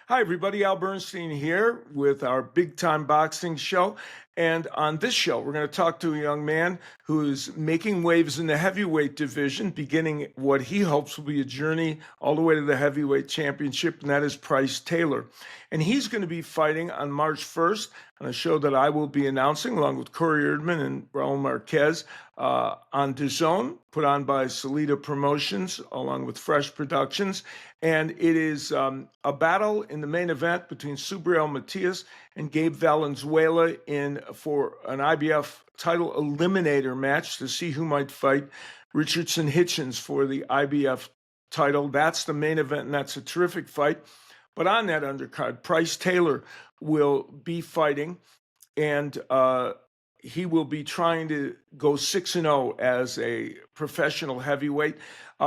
Hi, everybody. Al Bernstein here with our big time boxing show. And on this show, we're going to talk to a young man who's making waves in the heavyweight division, beginning what he hopes will be a journey all the way to the heavyweight championship, and that is Pryce Taylor. And he's going to be fighting on March 1st on a show that I will be announcing along with Corey Erdman and Raul Marquez on DAZN, put on by Salida Promotions along with Fresh Productions. And it is a battle in the main event between Subriel Matias and Gabe Valenzuela for an IBF title eliminator match to see who might fight Richardson Hitchens for the IBF title. That's the main event, and that's a terrific fight. But on that undercard, Pryce Taylor will be fighting, and he will be trying to go 6-0 as a professional heavyweight.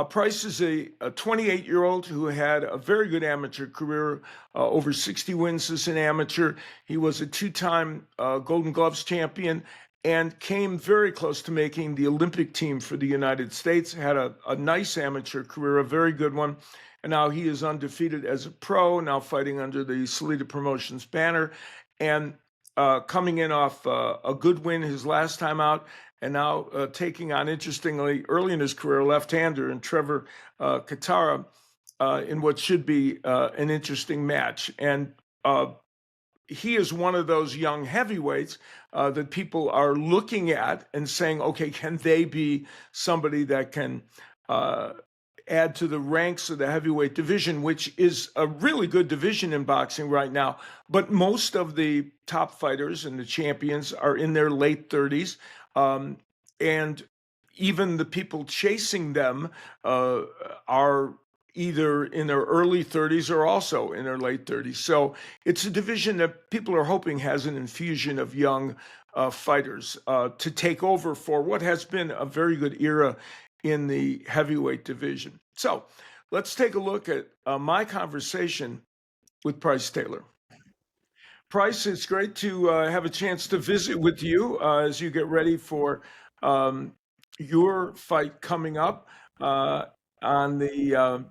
Pryce is a 28-year-old who had a very good amateur career, over 60 wins as an amateur. He was a two-time Golden Gloves champion and came very close to making the Olympic team for the United States, had a nice amateur career, a very good one. And now he is undefeated as a pro, now fighting under the Salida Promotions banner. And coming in off a good win his last time out, and now taking on, interestingly, early in his career, left-hander and Trevor Qara in what should be an interesting match. And he is one of those young heavyweights that people are looking at and saying, okay, can they be somebody that can add to the ranks of the heavyweight division, which is a really good division in boxing right now. But most of the top fighters and the champions are in their late 30s. And even the people chasing them are either in their early 30s or also in their late 30s. So it's a division that people are hoping has an infusion of young fighters to take over for what has been a very good era in the heavyweight division. So let's take a look at my conversation with Pryce Taylor. Pryce, it's great to have a chance to visit with you as you get ready for your fight coming up on the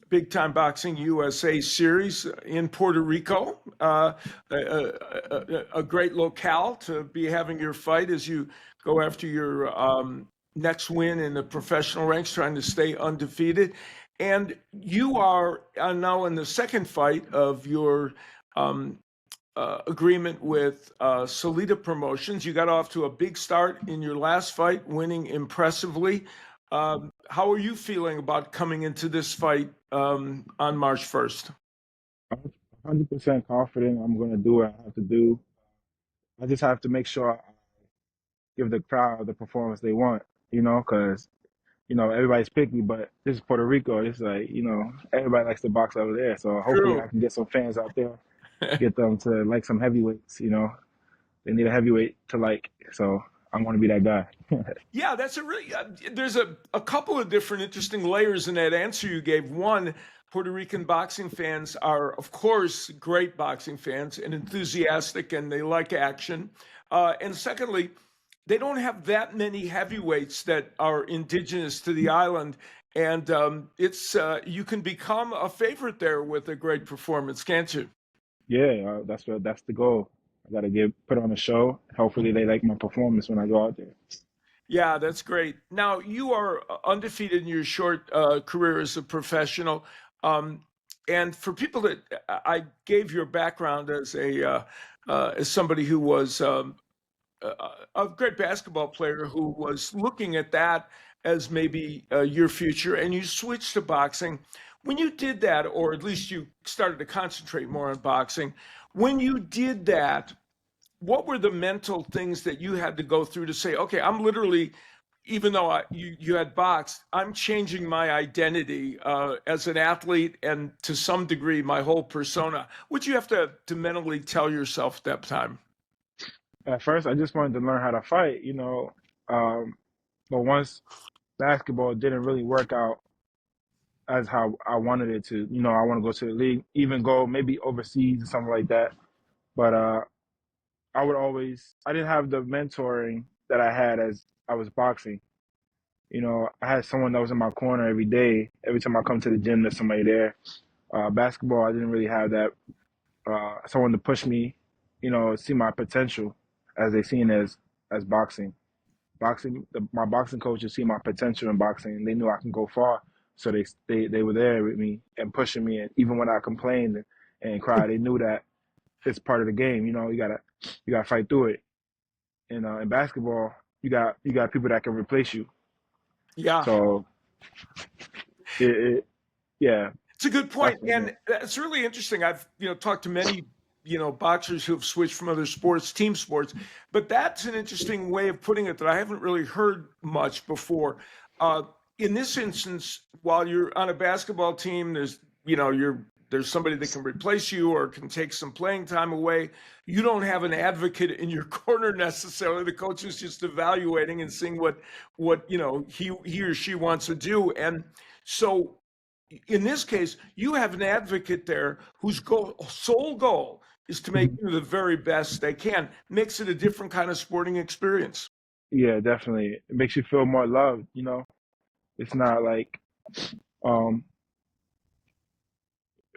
Big Time Boxing USA series in Puerto Rico, a great locale to be having your fight as you go after your next win in the professional ranks, trying to stay undefeated. And you are now in the second fight of your agreement with Salida Promotions. You got off to a big start in your last fight, winning impressively. How are you feeling about coming into this fight on March 1st? I'm 100% confident I'm going to do what I have to do. I just have to make sure I give the crowd the performance they want, because, everybody's picky, but this is Puerto Rico. It's like, everybody likes to box over there. So hopefully True. I can get some fans out there, get them to like some heavyweights, They need a heavyweight to like. So I want to be that guy. Yeah, that's a really, there's a couple of different interesting layers in that answer you gave. One, Puerto Rican boxing fans are, of course, great boxing fans and enthusiastic, and they like action. And secondly, they don't have that many heavyweights that are indigenous to the island. And it's you can become a favorite there with a great performance, can't you? Yeah, that's the goal. I got to put on a show. Hopefully they like my performance when I go out there. Yeah, that's great. Now, you are undefeated in your short career as a professional. Um, and for people that I gave your background as somebody who was a great basketball player who was looking at that as maybe your future, and you switched to boxing. When you did that, or at least you started to concentrate more on boxing, when you did that, what were the mental things that you had to go through to say, okay, I'm literally, even though you had boxed, I'm changing my identity as an athlete and to some degree my whole persona? What you have to mentally tell yourself at that time? At first, I just wanted to learn how to fight, Um, but once basketball didn't really work out as how I wanted it to, I want to go to the league, even go maybe overseas or something like that. But I didn't have the mentoring that I had as I was boxing. I had someone that was in my corner every day. Every time I come to the gym, there's somebody there. Basketball, I didn't really have that someone to push me, see my potential as they seen as boxing. My boxing coaches see my potential in boxing, and they knew I can go far. So they were there with me and pushing me, and even when I complained and cried, they knew that it's part of the game. You gotta fight through it. And in basketball, you got people that can replace you. Yeah. So it yeah, It's a good point, that's what it is. and it's really interesting. I've talked to many boxers who have switched from other sports, team sports, but that's an interesting way of putting it that I haven't really heard much before. Uh, in this instance, while you're on a basketball team, there's somebody that can replace you or can take some playing time away. You don't have an advocate in your corner necessarily. The coach is just evaluating and seeing what he or she wants to do, and so in this case, you have an advocate there whose sole goal is to make you the very best they can. Makes it a different kind of sporting experience. Yeah, definitely. It makes you feel more loved. It's not like um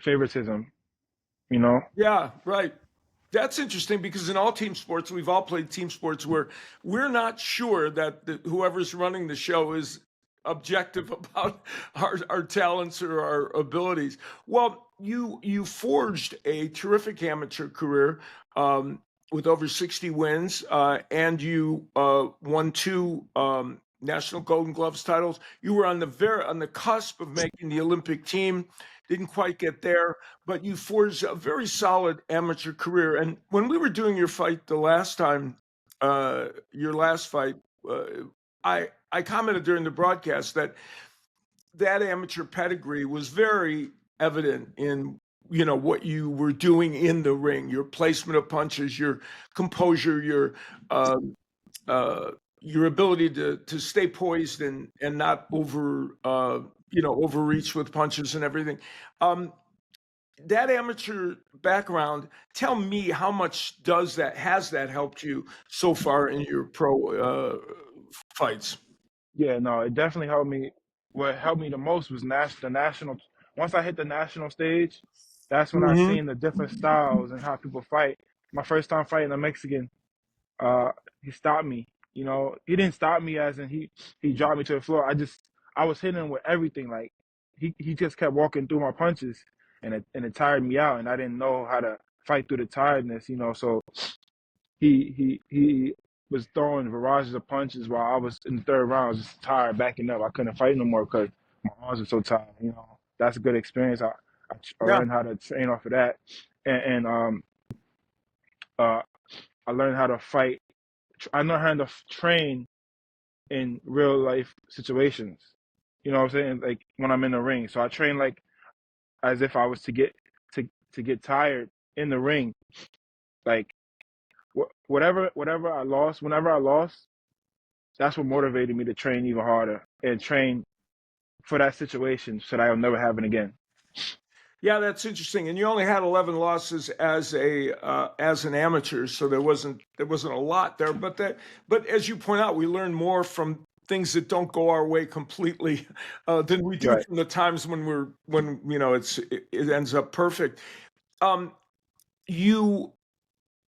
favoritism. You know. Yeah, right. That's interesting because in all team sports, we've all played team sports where we're not sure that whoever's running the show is objective about our talents or our abilities. Well, you forged a terrific amateur career with over 60 wins, and you won two National Golden Gloves titles. You were on the cusp of making the Olympic team. Didn't quite get there, but you forged a very solid amateur career. And when we were doing your fight the last time, your last fight, uh, I commented during the broadcast that amateur pedigree was very evident in what you were doing in the ring, your placement of punches, your composure, um, your ability to stay poised and not overreach with punches and everything. Um, that amateur background, tell me how much has that helped you so far in your pro fights? Yeah, no, it definitely helped me. What helped me the most was the national. Once I hit the national stage, that's when I Hmm. seen the different styles and how people fight. My first time fighting a Mexican, uh, he stopped me. He didn't stop me as in he dropped me to the floor. I was hitting him with everything. Like he just kept walking through my punches, and it tired me out, and I didn't know how to fight through the tiredness. So he was throwing barrages of punches while I was in the third round. I was just tired, backing up. I couldn't fight no more because my arms were so tired. That's a good experience. I Yeah. learned how to train off of that, and uh, I learned how to fight. I learned how to train in real life situations. You know what I'm saying? Like when I'm in the ring. So I train like as if I was to get tired in the ring. Like whatever I lost, whenever I lost, that's what motivated me to train even harder and train for that situation so that I'll never have it again. Yeah, that's interesting. And you only had 11 losses as an amateur, so there wasn't a lot there. But as you point out, we learn more from things that don't go our way completely than we do Right. from the times when it ends up perfect. Um, you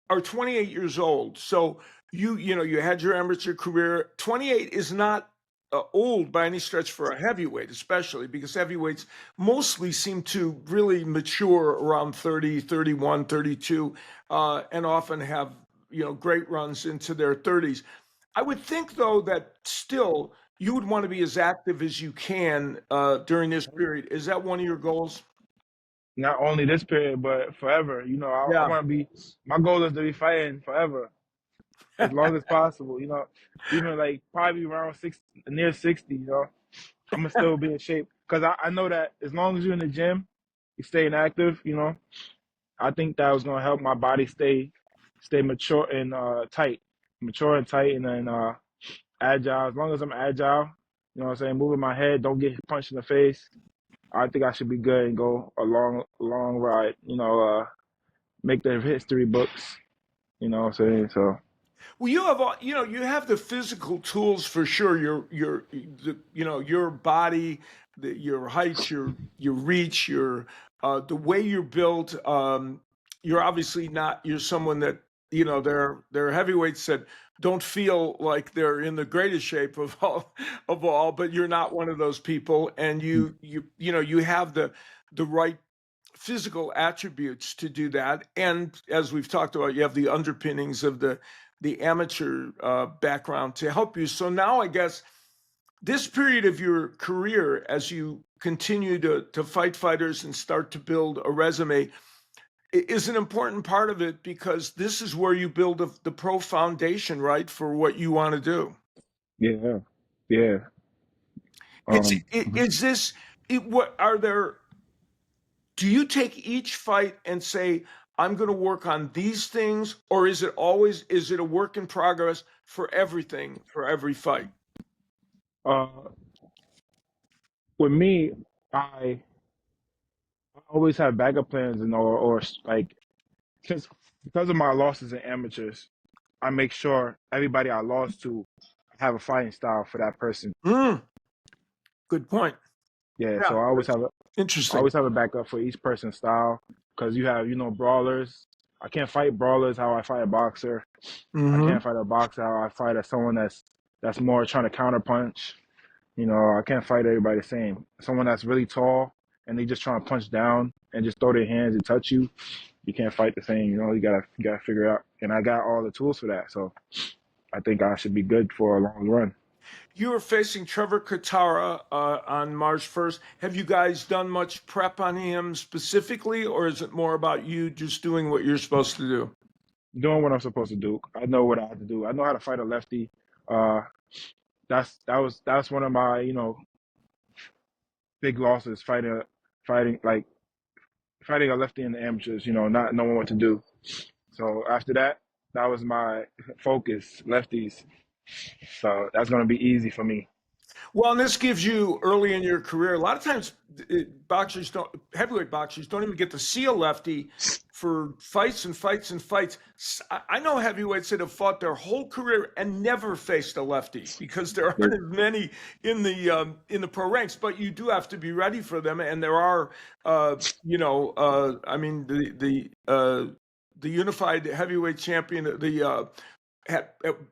are 28 years old. So you had your amateur career. 28 is not old by any stretch for a heavyweight, especially because heavyweights mostly seem to really mature around 30, 31, 32, and often have great runs into their 30s. I would think though that still you would want to be as active as you can during this period. Is that one of your goals? Not only this period, but forever. I Yeah. want to be. My goal is to be fighting forever, as long as possible. Even like probably around near 60. I'm gonna still be in shape because I know that as long as you're in the gym, you're staying active. I think that was gonna help my body stay mature and tight, and then agile. As long as I'm agile, you know what I'm saying, moving my head, don't get punched in the face. I think I should be good and go a long ride. Make the history books. You know what I'm saying? So Well, you have all, you have the physical tools for sure. Your body, your height, your reach, the way you're built. You're obviously not. You're someone that there are heavyweights that don't feel like they're in the greatest shape of all, but you're not one of those people, and you have the right physical attributes to do that. And as we've talked about, you have the underpinnings of the amateur background to help you. So now I guess this period of your career, as you continue to fight fighters and start to build a resume, is an important part of it, because this is where you build the pro foundation, right, for what you want to do. Yeah, yeah. It's Um, is this what are there? Do you take each fight and say, I'm going to work on these things, or is it a work in progress for everything, for every fight? uh, with me, I always have backup plans and or like since because of my losses in amateurs, I make sure everybody I lost to have a fighting style for that person. Mm, good point. Yeah, Yeah, so that's I interesting. always have a backup for each person's style because you have brawlers. I can't fight brawlers how I fight a boxer. I Hmm. can't fight a boxer how I fight someone that's more trying to counterpunch. I can't fight everybody the same. Someone that's really tall and they just trying to punch down and just throw their hands and touch you. You can't fight the same. You gotta figure out. And I got all the tools for that, so I think I should be good for a long run. You are facing Trevor Qara on March 1st. Have you guys done much prep on him specifically, or is it more about you just doing what you're supposed to do? Doing what I'm supposed to do. I know what I have to do. I know how to fight a lefty. Uh, that's one of my big losses fighting like fighting a lefty in the amateurs. Not knowing what to do. So after that, that was my focus, lefties. So that's gonna be easy for me. Well, and this gives you early in your career. A lot of times, heavyweight boxers don't even get to see a lefty for fights and fights and fights. I know heavyweights that have fought their whole career and never faced a lefty, because there aren't as many in the pro ranks. But you do have to be ready for them, and there are, I mean, the unified heavyweight champion, had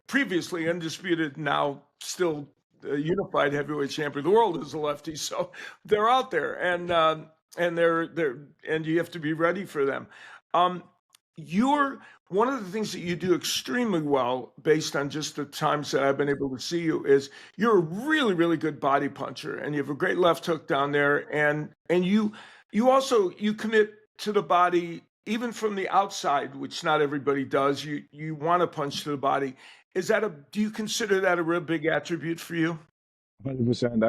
previously undisputed, now still unified heavyweight champion of the world, is a lefty. So they're out there, and they're and you have to be ready for them. Um, you're one of the things that you do extremely well, based on just the times that I've been able to see you, is you're a really, really good body puncher, and you have a great left hook down there, and you commit to the body even from the outside, which not everybody does. You want to punch to the body. Do you consider that a real big attribute for you? 100%.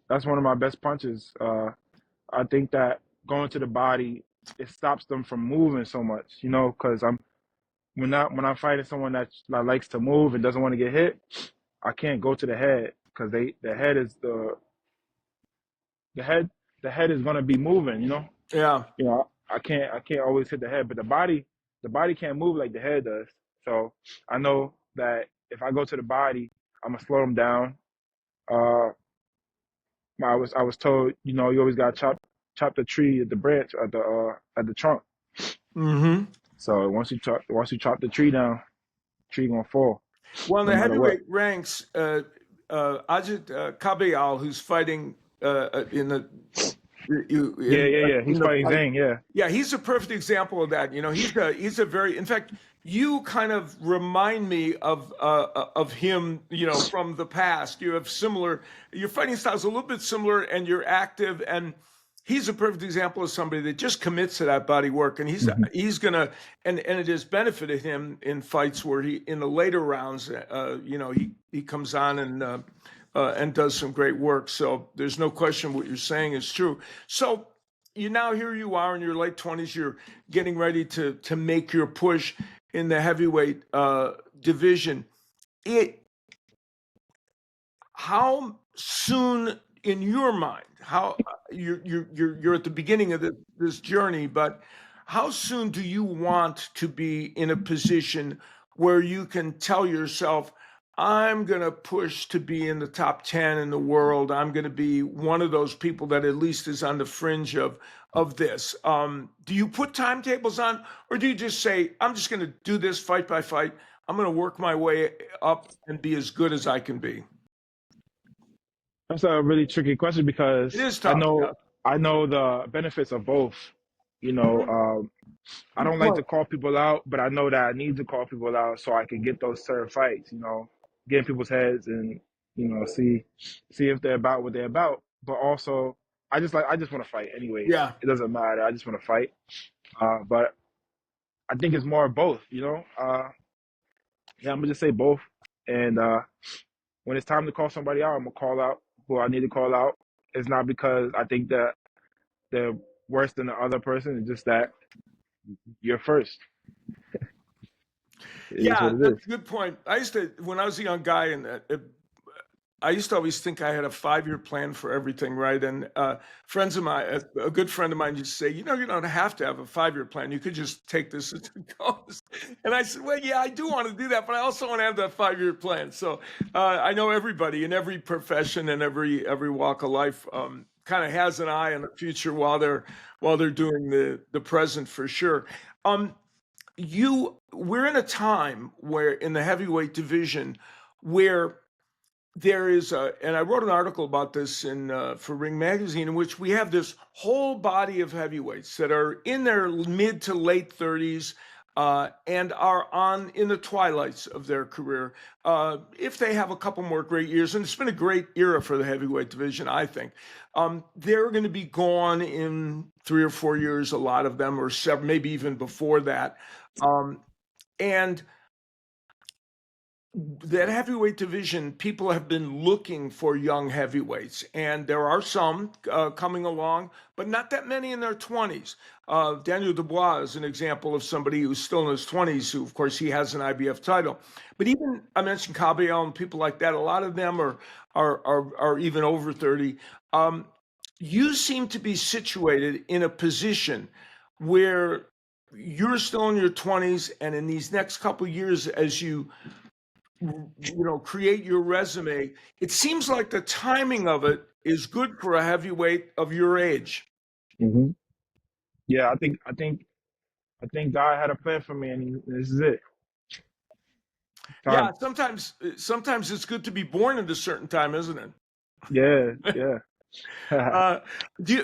That's one of my best punches. I think that going to the body it stops them from moving so much. Because when I'm fighting someone that likes to move and doesn't want to get hit, I can't go to the head because the head is the head the head is gonna be moving. Yeah. I can't always hit the head, but the body can't move like the head does. So I know that if I go to the body, I'm gonna slow them down. Uh, I was told, you always gotta chop the tree at the branch at the trunk. Hmm. So once you chop the tree down, tree gonna fall, Well, in no the matter what. heavyweight ranks, Ajit Kabayal, who's fighting in the Yeah, yeah, yeah. in He's the fighting fight. Zane. Yeah. Yeah, he's a perfect example of that. He's a very, in fact, you kind of remind me of him, from the past. Your fighting style is a little bit similar, and you're active, and he's a perfect example of somebody that just commits to that body work, and Hmm. he's gonna, and it has benefited him in fights where in the later rounds, he comes on and does some great work. So there's no question what you're saying is true. So here you are in your late 20s. You're getting ready to make your push in the heavyweight division. It How soon, in your mind, how you're at the beginning of this journey, but how soon do you want to be in a position where you can tell yourself, I'm going to push to be in the top 10 in the world. I'm going to be one of those people that at least is on the fringe of this. Do you put timetables on, or do you just say, I'm just going to do this fight by fight? I'm going to work my way up and be as good as I can be. That's a really tricky question It because is tough. Yeah. I know the benefits of both. You know, Mhm. I Good don't like to point. call people out, but I know that I need to call people out so I can get those certain fights. You know, get in people's heads and see if they're about what they're about. But also, I just want to fight anyways. Yeah. It doesn't matter. I just want to fight. But I think it's more of both. Yeah, I'm gonna just say both. And when it's time to call somebody out, I'm gonna call out who I need to call out. It's not because I think that they're worse than the other person. It's just that you're first. It is Yeah, what it that's is. a good point. I used to, when I was a young guy, and I used to always think I had a 5-year plan for everything, right? And friends of mine, a good friend of mine used to say, you don't have to have a 5-year plan. You could just take this as it goes. And I said, well, yeah, I do want to do that, but I also want to have that 5-year plan. So I know everybody in every profession and every walk of life kind of has an eye on the future while they're doing the present for sure. Um, we're in a time where in the heavyweight division where there is and I wrote an article about this in for Ring Magazine, in which we have this whole body of heavyweights that are in their mid to late 30s and are in the twilights of their career. If they have a couple more great years, and it's been a great era for the heavyweight division, I think, they're going to be gone in 3 or 4 years, a lot of them, or seven, maybe even before that. And that heavyweight division, people have been looking for young heavyweights, and there are some coming along, but not that many in their 20s. Daniel Dubois is an example of somebody who's still in his 20s, who, of course, he has an IBF title. But even I mentioned Caballero and people like that. A lot of them are even over 30. You seem to be situated in a position where you're still in your 20s, and in these next couple of years, as create your resume, it seems like the timing of it is good for a heavyweight of your age. Hmm. Yeah, I think God had a plan for me, and this is it. Yeah, Time. sometimes it's good to be born at a certain time, isn't it? Yeah, yeah. Uh,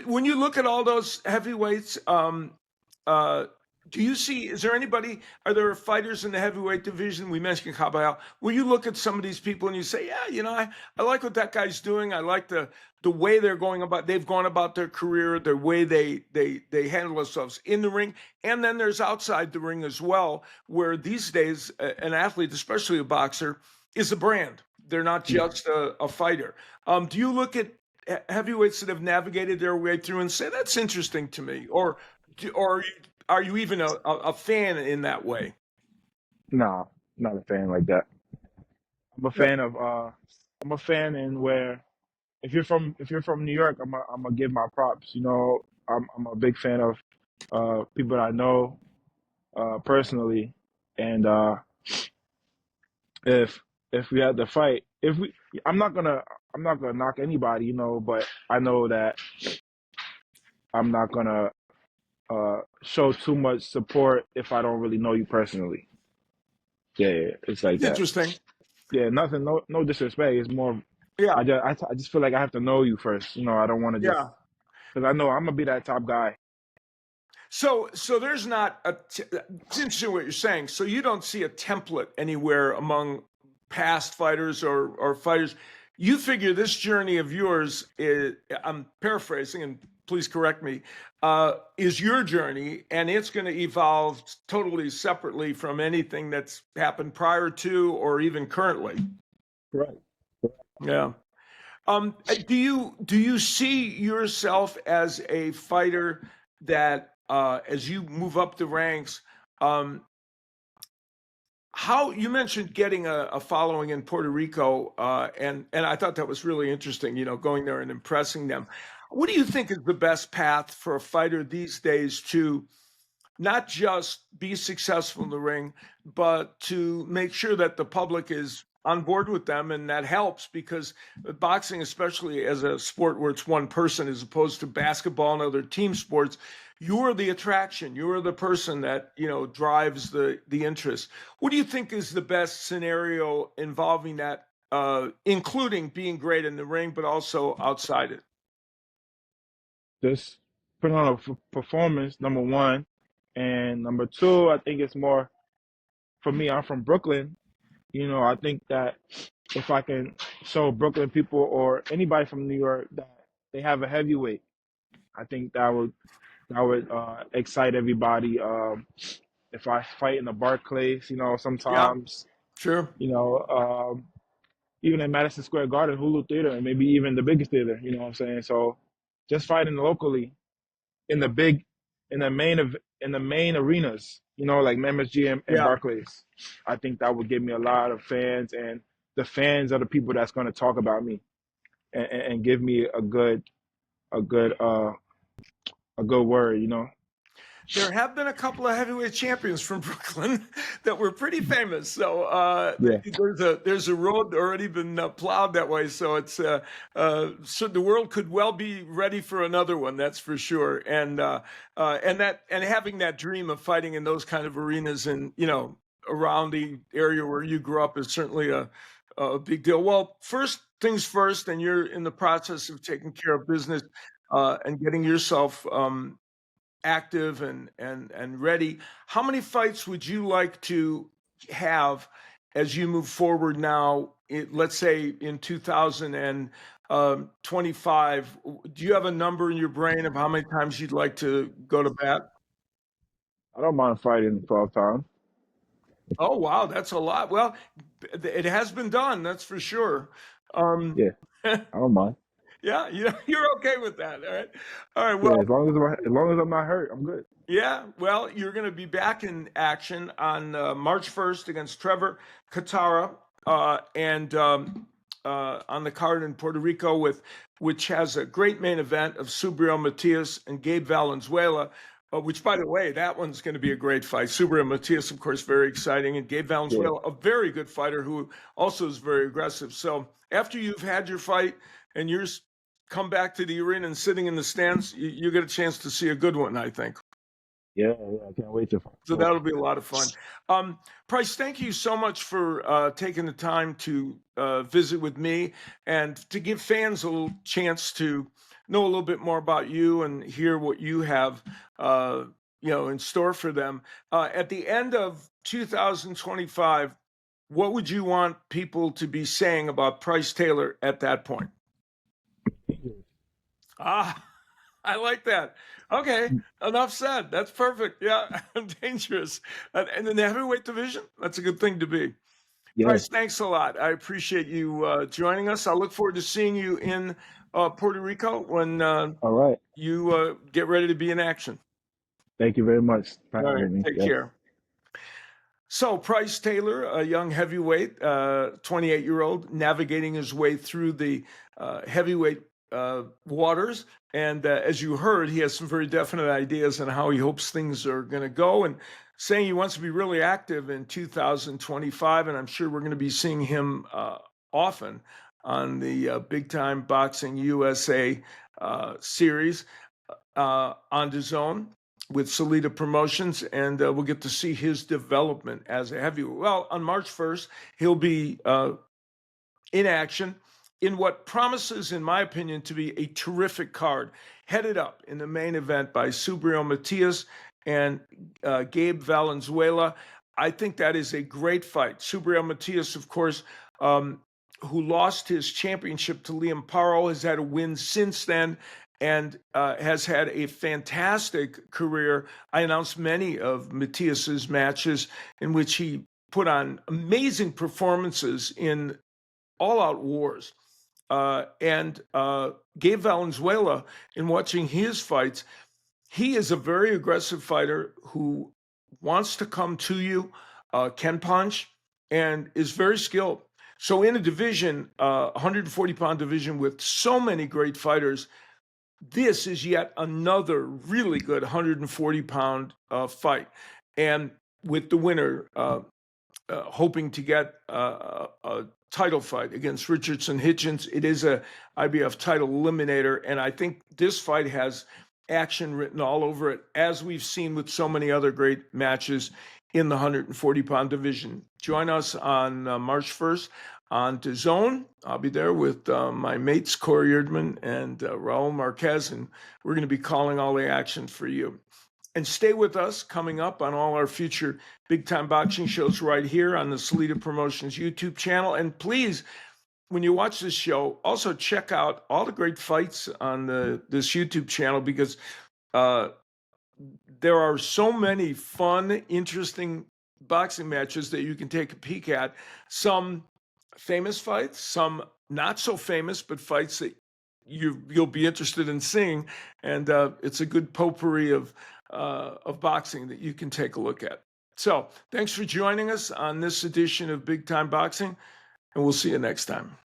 when you look at all those heavyweights, uh, do you see, is there anybody, are there fighters in the heavyweight division? We mentioned Caballero. Will you look at some of these people and you say, yeah, I like what that guy's doing. I like the way they've gone about their career, the way they handle themselves in the ring. And then there's outside the ring as well, where these days, an athlete, especially a boxer, is a brand. They're not just a fighter. Do you look at heavyweights that have navigated their way through and say that's interesting to me, or are you even a fan in that way? No, not a fan like that. I'm a Yeah, fan of I'm a fan in where if you're from New York, I'm gonna give my props. I'm a big fan of people that I know personally, and if if we had to fight, if we I'm not gonna knock anybody, but I know that I'm not gonna show too much support if I don't really know you personally. Yeah, yeah, it's like it's that. interesting. Yeah, nothing, no disrespect. It's more, Yeah, I just feel like I have to know you first. I don't want to just yeah. because I know I'm gonna be that top guy. So there's not it's interesting what you're saying. So you don't see a template anywhere among past fighters or fighters. You figure this journey of yours is, I'm paraphrasing, and please correct me, is your journey, and it's going to evolve totally separately from anything that's happened prior to or even currently. Right. Yeah. Do you see yourself as a fighter that, as you move up the ranks, um, how you mentioned getting a following in Puerto Rico, and I thought that was really interesting. Going there and impressing them. What do you think is the best path for a fighter these days to not just be successful in the ring, but to make sure that the public is on board with them. And that helps because boxing, especially as a sport where it's one person as opposed to basketball and other team sports, you're the attraction. You're the person that, drives the interest. What do you think is the best scenario involving that, including being great in the ring, but also outside it? Just put on a performance, number one. And number two, I think it's more for me. I'm from Brooklyn. I think that if I can show Brooklyn people or anybody from New York that they have a heavyweight, I think that would excite everybody. If I fight in the Barclays, Yeah, sometimes, sure. you know, even in Madison Square Garden, Hulu Theater, and maybe even the biggest theater. You know what I'm saying? So, just fighting locally in the big, in the main arenas, like Members GM and Yeah. Barclays. I think that would give me a lot of fans, and the fans are the people that's going to talk about me and give me a good, a good word. There have been a couple of heavyweight champions from Brooklyn that were pretty famous. So Yeah, there's a road already been plowed that way. So so the world could well be ready for another one. That's for sure. And having that dream of fighting in those kind of arenas and around the area where you grew up is certainly a big deal. Well, first things first, and you're in the process of taking care of business and getting yourself active and ready. How many fights would you like to have as you move forward now? Let's say in 2025. Do you have a number in your brain of how many times you'd like to go to bat? I don't mind fighting 12 times. Oh wow, that's a lot. Well, it has been done, that's for sure. Um, Yeah, I don't mind. yeah, you're okay with that, all right? All right. Yeah, Well, as long as I'm not hurt, I'm good. yeah, well, you're going to be back in action on March 1st against Trevor Qara, and on the card in Puerto Rico, which has a great main event of Subriel Matias and Gabe Valenzuela. Which, by the way, that one's going to be a great fight. Subriel Matias, of course, very exciting, and Gabe Yeah, Valenzuela, a very good fighter who also is very aggressive. So after you've had your fight and you're come back to the arena and sitting in the stands, you get a chance to see a good one, I think. yeah. I can't wait to fight. So that'll be a lot of fun. Pryce, thank you so much for taking the time to visit with me and to give fans a little chance to know a little bit more about you and hear what you have, in store for them. At the end of 2025, what would you want people to be saying about Pryce Taylor at that point? Ah, I like that. Okay, enough said. That's perfect. Yeah, dangerous. And in the heavyweight division, that's a good thing to be. Yeah. Bryce, thanks a lot. I appreciate you joining us. I look forward to seeing you in Puerto Rico when All right. you get ready to be in action. Thank you very much for All right, having me. take Yes. care. So Pryce Taylor, a young heavyweight, 28-year-old, navigating his way through the heavyweight waters. And as you heard, he has some very definite ideas on how he hopes things are going to go and saying he wants to be really active in 2025. And I'm sure we're going to be seeing him often on the Big Time Boxing USA series on DAZN with Salida Promotions, and we'll get to see his development as a heavyweight. Well, on March 1st, he'll be in action in what promises, in my opinion, to be a terrific card, headed up in the main event by Subriel Matias and Gabe Valenzuela. I think that is a great fight. Subriel Matias, of course, who lost his championship to Liam Paro, has had a win since then and has had a fantastic career. I announced many of Matias's matches in which he put on amazing performances in all-out wars. And Gabe Valenzuela, in watching his fights, he is a very aggressive fighter who wants to come to you, can punch, and is very skilled. So in a division, 140-pound division with so many great fighters, this is yet another really good 140-pound fight. And with the winner hoping to get a title fight against Richardson Hitchens. It is a IBF title eliminator, and I think this fight has action written all over it, as we've seen with so many other great matches in the 140-pound division. Join us on March 1st on DAZN. I'll be there with my mates, Corey Erdman and Raul Marquez, and we're going to be calling all the action for you. And stay with us coming up on all our future big-time boxing shows right here on the Salida Promotions YouTube channel. And please, when you watch this show, also check out all the great fights on this YouTube channel, because there are so many fun, interesting boxing matches that you can take a peek at. Some famous fights, some not so famous, but fights that you'll be interested in seeing. And it's a good potpourri of boxing that you can take a look at. So thanks for joining us on this edition of Big Time Boxing, and we'll see you next time.